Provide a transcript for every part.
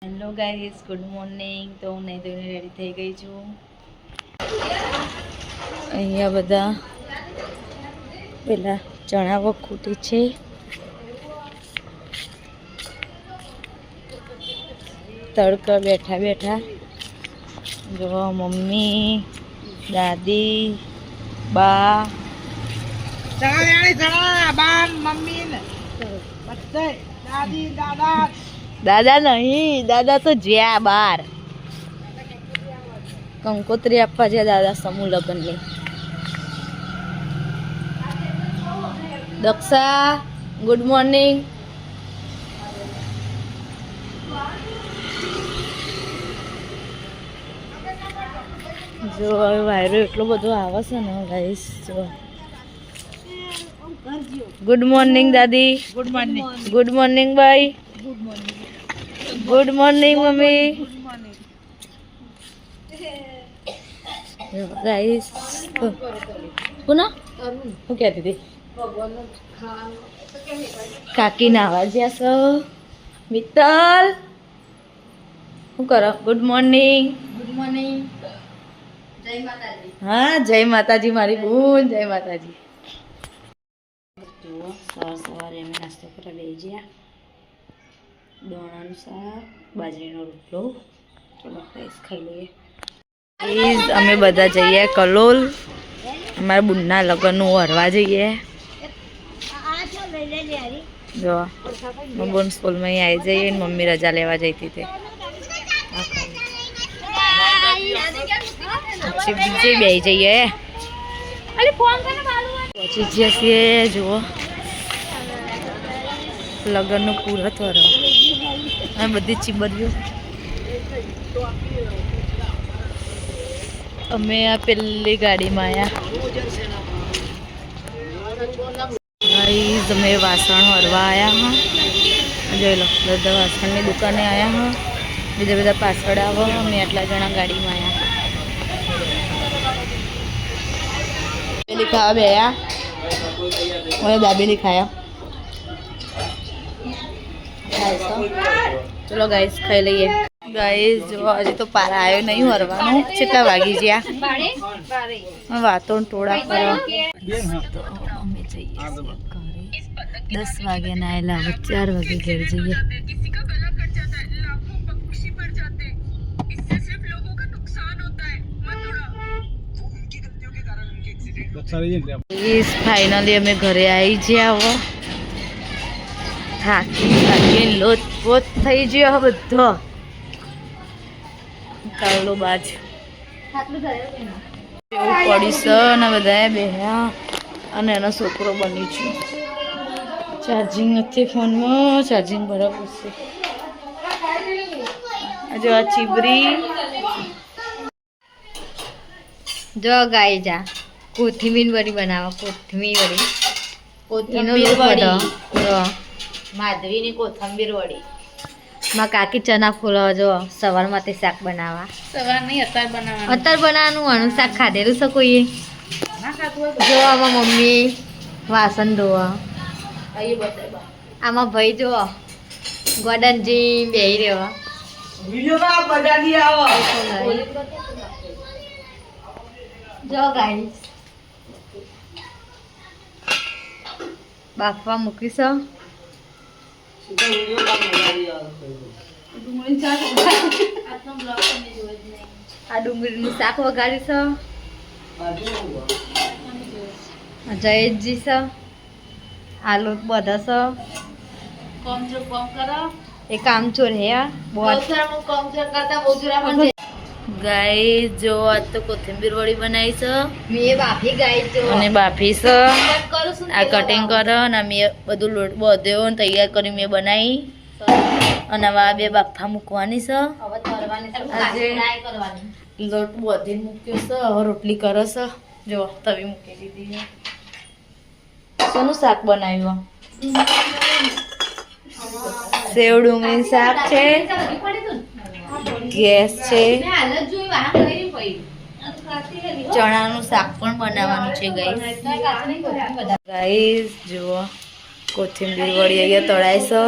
Hello guys, good morning. તો હું નહીં ધોઈને રેડી થઈ ગઈ છું. અહીંયા બધા પેલા ચણા વખૂટી છે. તડકા બેઠા બેઠા જો મમ્મી, દાદી, બા, દાદા નહીં, દાદા તો જ્યાં બાર કંકોત્રી આપવા જ્યાં દાદા સમૂહ લગ્નની. Daksha, good morning. જો હવે વાયરો એટલો બધો આવે છે ને ગાઈસ. જો ગુડ મોર્નિંગ દાદી. Good morning. ગુડ મોર્નિંગ ભાઈ. Good morning. Good morning mummy. Guys કોના હું કહેતી હતી કાકી ના અવાજ છો. મિત્તલ શું કરો? Good morning. Good morning. જય માતાજી. હા, જય માતાજી મારી બૂન. જય માતાજી. જુઓ સવારે અમે નાસ્તો કરવા બેસી ગયા. દોણાનું શાક, બાજરીનો રોટલો. ચલો રાઈસ ખાઈ લઈએ. અમે બધા જઈએ કલોલ. અમારા બુનના લગ્નનું હરવા જઈએ. જો બોન સ્કૂલમાં અહીં આવી જઈએ. મમ્મી રજા લેવા જઈ હતી તે પછી બે જઈએ. પહોંચી ગયા છીએ. જુઓ લગ્નનું પૂરત હરવા. અને બધી ચીબરીઓ અમે આ પેલી ગાડીમાં આવ્યા. અમે વાસણ હરવા આવ્યા હા. જોઈ લો બધા વાસણની દુકાને આવ્યા હા. બીજા બધા પાછળ આવો. અમે આટલા જણા ગાડીમાં આવ્યા. પેલી ખાવા બે આવ્યા. દાબેલી ખાયા. ચલો ગાઈસ ખાઈ લઈએ. ગાઈસ જો હજી તો પારા આવ્યો નહીં હરવાનું. કેટલા વાગી ગયા? વાતો ટોળા કરો. તો અમે જઈએ ઘરે. 10 વાગે ના આવેલા. 4 વાગે ઘરે જઈએ. ફાઇનલી અમે ઘરે આવી ગયા. થાકી લોટ પોત થઈ ગયો બધો. કાળો બાજ એવું પડી છે અને બધા બેહ્યા અને એનો છોકરો બની છે. ચાર્જિંગ નથી ફોનમાં. ચાર્જિંગ બરાબર છે. જો આ ચીબરી જો ગાય જા કોથમીર વડી બનાવો. કોથમીર વડી. કોથમીર વડી. માધવીની કોથમીર વડી. માં કાકી ચના ફોલાવા જો સવારમાં તે શાક બનાવવા. સવાર નહીં અત્યારે બનાવવાનું. અત્યારે બનાવવાનું. આનું શાક ખાધેલું છે કોઈએ? જો આમાં મમ્મી વાસણ ધોવા. આમાં ભાઈ જો ગોડનજી બેહી રહેવા. જો ગાઈસ બાફવા મૂકીશ. આ ડુંગળીનું શાક વઘારીશ. જયેશજી છે. આલુ બધા છે. એ કામચોર હે. ગાય જો આજ તો કોથમીર વડી બનાવી છે. મેં બાફી ગાય જો અને બાફી છે. આ કટિંગ કરો અને મેં બધું લોટ બધ્યો ને તૈયાર કરી મેં બનાવી. અને હવે આ બે બાફા મૂકવાની છે. આજે લોટ બધીને મૂક્યો છે. હવે રોટલી કરો છે. જો તવી મૂકી દીધી. શેનું શાક બનાવ્યું? સેવ ડુંગળી શાક છે. ગેસ છે. ચણાનું શાક પણ બનાવવાનું છે ગાઈસ. જુઓ કોથમીર વડી અહીંયા તળાય છે.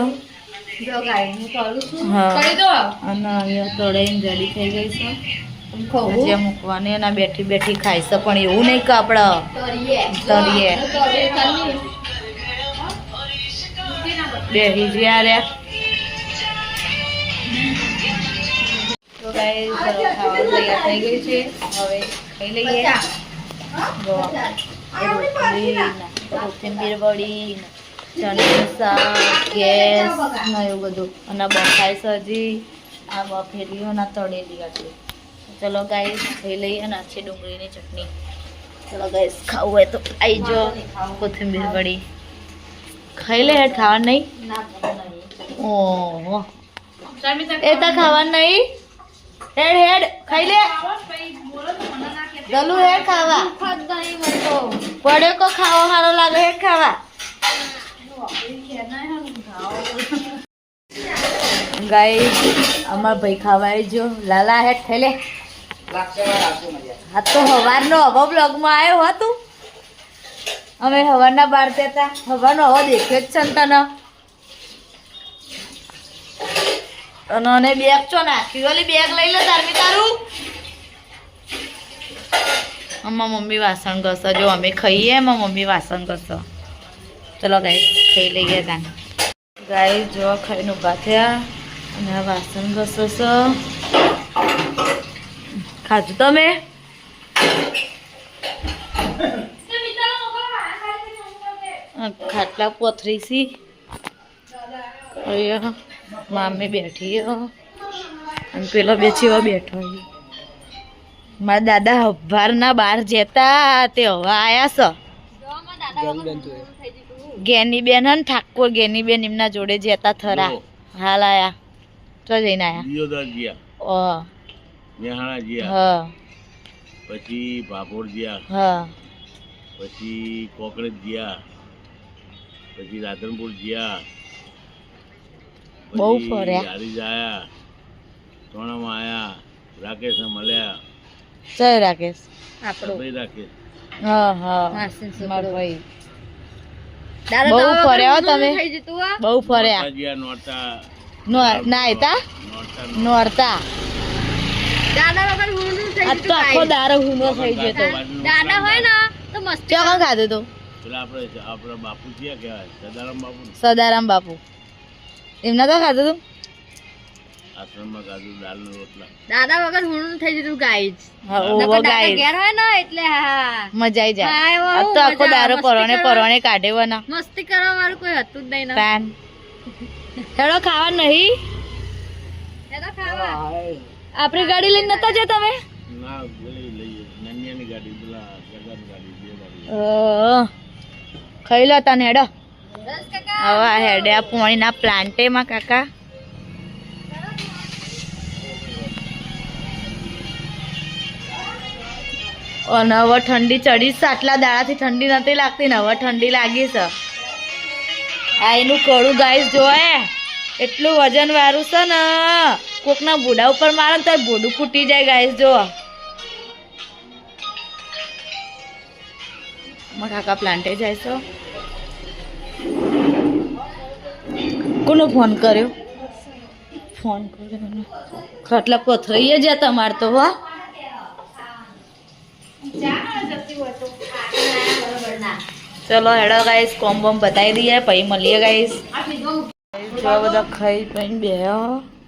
હા અને અહીંયા તળાઈને રેડી થઈ ગઈ છે જ્યાં મૂકવાની અને બેઠી બેઠી ખાઈ છે પણ એવું નહીં કે આપણે તળીએ બેસી જ્યાં તો ગાઈસ ખાવાનું તૈયાર થઈ ગઈ છે હવે ખાઈ લઈએ રોટલી કોથમીર વડી ચણાનું શાક ગેસ ને એવું બધું અને બફાઈ સજી આ બફેલી અને તળેલી હતી ચલો ગાઈસ ખાઈ લઈએ અને આછી ડુંગળીની ચટણી ચલો ગાઈસ ખાવું હોય તો આવી જો કોથમીર વડી ખાઈ લે હેડ ખાવાનું નહીં ઓહો એ તો ખાવાનું નહીં હેડ હેડ ખાઈ લે ગલું હેડ ખાવા પડે કો ખાવા સારો લાગે હેડ ખાવા ગાઈસ અમાર ભાઈ ખાવા જો લાલા હેડ ખાઈ લે આ તો હવારનો હવા બ્લોગમાં આવ્યો હતું અમે હવારના બાર હતા હવાનો હવા દેખ્યો જ છે ને તને અને બેગ ચો નાખી ઓલી બેગ લઈ લે તારમી તારું અમારા મમ્મી વાસણ ઘસે જો અમે ખાઈએ એમાં મમ્મી વાસણ ઘસે ચલો ગાઈસ ખાઈ લઈએ તાન ગાઈસ જો ખાઈને ઊભા થયા અને આ વાસણ ઘસો છો ખાધું તમે ખાટલા પોથરી સી મામી બેઠી અને પેલો બેઠો મારા દાદા હવારના બહાર જતા તે હવે આયા છે ગેની બેન હે ને ઠાકોર ગેની બેન એમના જોડે જતા થરા હાલ આયા તો જઈને આયા હા પછી ભાભોર ગયા હા પછી કોકરેજ ગયા પછી રાધનપુર ગયા બહુ ફર્યા હારી આયા સોણામાં આયા રાકેશને મળ્યા જય રાકેશ આપણો ભાઈ રાકેશ હા હા મારો ભાઈ બહુ ફર્યા તમે બહુ ફર્યા ગયા નોરતા ના હતા નોરતા આ તો આખો દારો હુનો થઈ ગયો તો દાદા હોય ને તો મસ્તી કોણ ખાધું તો પેલા આપણા બાપુ છે કહેવાય સદારામ બાપુ એમના તો ખાધું તું આશ્રમમાં ખાધું દાળનો રોટલા દાદા વગર હુણું થઈ જતું ગાઈસ હા ઓવો ગાઈસ ઘેર હોય ને એટલે હા મજા આવી જાય આ તો આખો દારો પરણે કાઢે વના મસ્તી કરવા વાળું કોઈ હતું જ નહીં ને તાન હેડો ખાવા નહીં હેડો ખાવા આપણી ગાડી લઈને નતા જતા તમે ના લઈએ નાનિયાની ગાડી પેલા ગગાની ગાડી બે ગાડી ખાઈ લો તને હેડો બસ કાકા હવે હેડે આ પોણીના પ્લાન્ટેમાં કાકા અને હવે ઠંડી ચડી છે આટલા દાડાથી ઠંડી નથી લાગતી ને હવે ઠંડી લાગી છે આ એનું કડું ગાઈસ જોએ એટલું વજન વાળું છે ને કોકના ભૂડા ઉપર મારે તો ભૂડું ફૂટી જાય ગાઈસ જો કાકા પ્લાન્ટે જાય છે કોનો ફોન કર્યો ખાટલા પથરાઈએ જ્યાં તમારે તો હા ચલો હેડો ગાઈસ કોમ બોમ બતાવી દઈએ પછી મળીએ ગાઈસ જો બધા ખાઈ પીને બે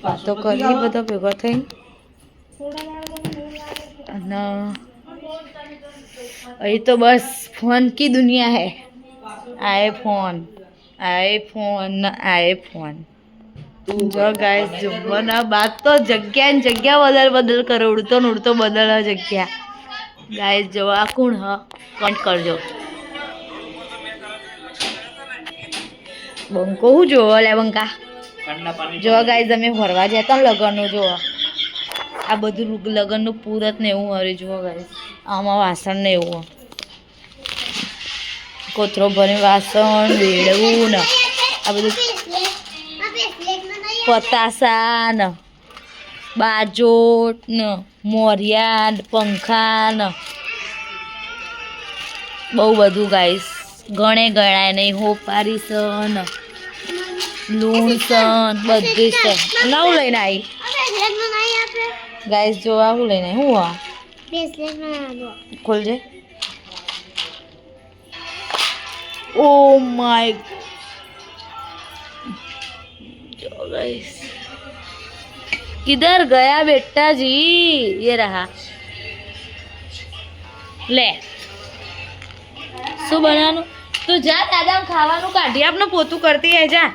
વાતો કરીએ બધા ભેગા થઈ અને અહીં તો બસ ફોન કી દુનિયા હે આઈફોન જો ગાઈસ જમવાના બાદ તો જગ્યા ને જગ્યા બદલ કરો ઉડતો ને ઉડતો બદલ જગ્યા ગાઈસ જો આ કોણ હ કમેન્ટ કરજો બંકો હું જોવો લે બંકા જો ગાઈસ અમે ફરવા જતા લગનનું જો આ બધું લગનનું પૂરત ને એવું હરે જુઓ ગાઈસ આમાં વાસણ ને એવું કોથરો ભરી વાસણ વેડવું ને આ બધું પતાસા ને બાજોટ ને મોરિયા પંખા ને બહુ બધું ગાઈસ ગણે ગણાય નહીં હોપારી ને લૂણ સન બધી છે નવું લઈને આવી ગાઈસ જો આવું લઈને આવી. હું આ ખોલજે. ઓ માય गाइस किधर गया बेटा जी ये रहा ले શું બનાવવાનું તું જા દાદા ખાવાનું કાઢી આપને પોતું કરતી હે જા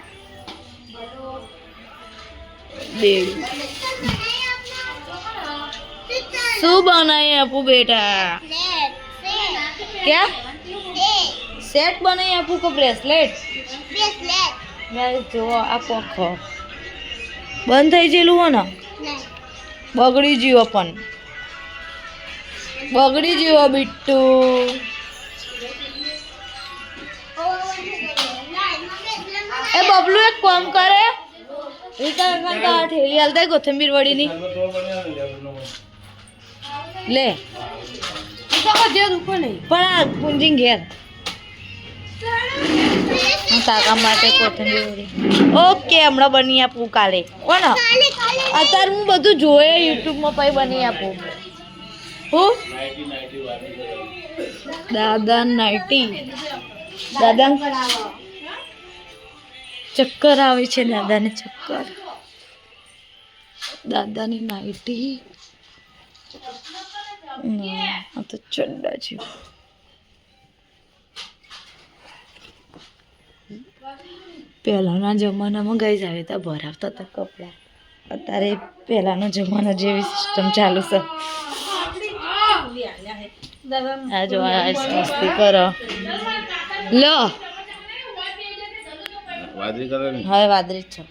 શું બનાવી આપું બેટા क्या सेट बनाई आपू को ब्रेसलेट गाइस जो आ पंखो बंद થઈ ગયેલું હો ને બગડી ગયો પણ બગડી ગયો બિટ્ટુ એ બબલુ એક કામ કરે રીતા કાકા ઠેલી હાલતા કોથમીર વડીની લે તો જે રૂપો નહીં પણ આ પુંજી ઘેર કાકા માટે કોથમીર વડી ઓકે હમણાં બની આપું કાલે કોણ અત્યારે હું બધું જોયે યુટ્યુબમાં પછી બની આપું હું દાદા નાઇટી દાદા ચક્કર આવે છે દાદાને ચક્કર દાદાની નાઇટી આ તો ચંડા છે પહેલાંના જમાનામાં ગાઈસ આવી હતા ભરાવતા હતા કપડાં અત્યારે પહેલાંનો જમાનો જેવી સિસ્ટમ ચાલુ છે આ જો મસ્તી કરો લો વાદળી કલર ની હવે વાદળી જ છો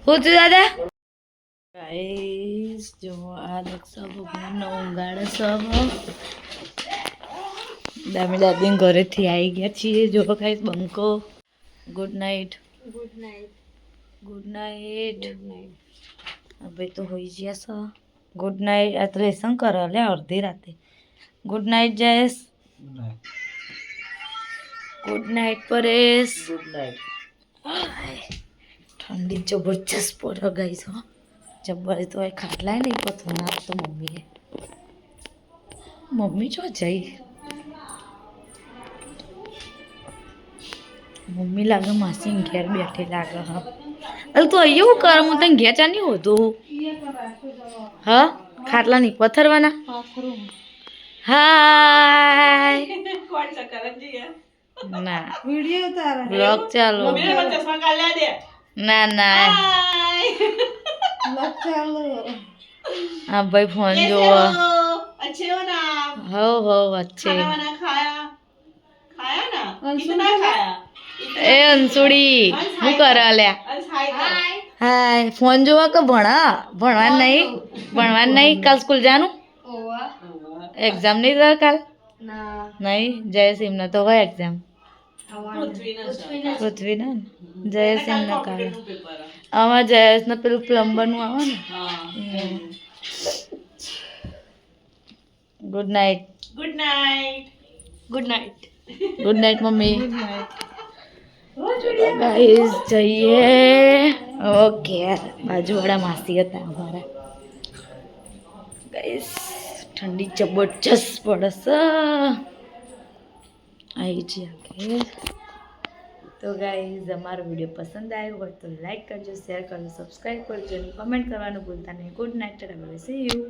હું દાદા ગાઈસ જો આ દક્ષા ભગવાનનો ઊંઘાડે સબ દામી દાદી ઘરેથી આવી ગયા છીએ જો ગાઈસ બંકો ગુડ નાઇટ ગુડ નાઇટ હવે તો હોઈ ગયા છો ગુડ નાઇટ આ તો લેસન કરો લે અડધી રાતે good night Jayesh good night Paresh good night ઠંડી જબરજસ્ત પડે ગાઈસ હો જબ્બર તો એ ખાટલાય નહીં પથું ના તો મમ્મી જો જઈ મમ્મી લાગે માસી ઘેર બેઠી લાગે હા અરે તું અહીંયા કર હું તને ઘેર ચા નહીં હોતું હા ખાટલા નહીં પથરવાના હાય ના બ્લોગ ચાલો ના ના हाँ भाई फोन जो अच्छे हो ना हो अच्छे खाना खाया खाया ना कितना खाया ए अंसुड़ी હું કરે લ્યા હાય ફોન જોવા કે ભણવા નહીં કાલ સ્કૂલ જાનું એક્ઝામ નહીં થાય કાલ નહીં જયસિંહ ને તો હોય એક્ઝામ પૃથ્વી ને જયસિંહ ને કાલ આમાં જયેશ ને પેલું પ્લમ્બર નું આવે ને good night good night good night good night mummy guys જઈએ ઓકે બાજુવાળા માસી હતા અમારા ગાઈસ ઠંડી જબરજસ્ત પડશે આવી છે ઘેર તો ગાઈઝ અમારો વિડીયો પસંદ આવ્યો હોય તો લાઈક કરજો શેર કરજો સબસ્ક્રાઈબ કરજો અને કમેન્ટ કરવાનું ભૂલતા નહીં ગુડ નાઇટ સી યુ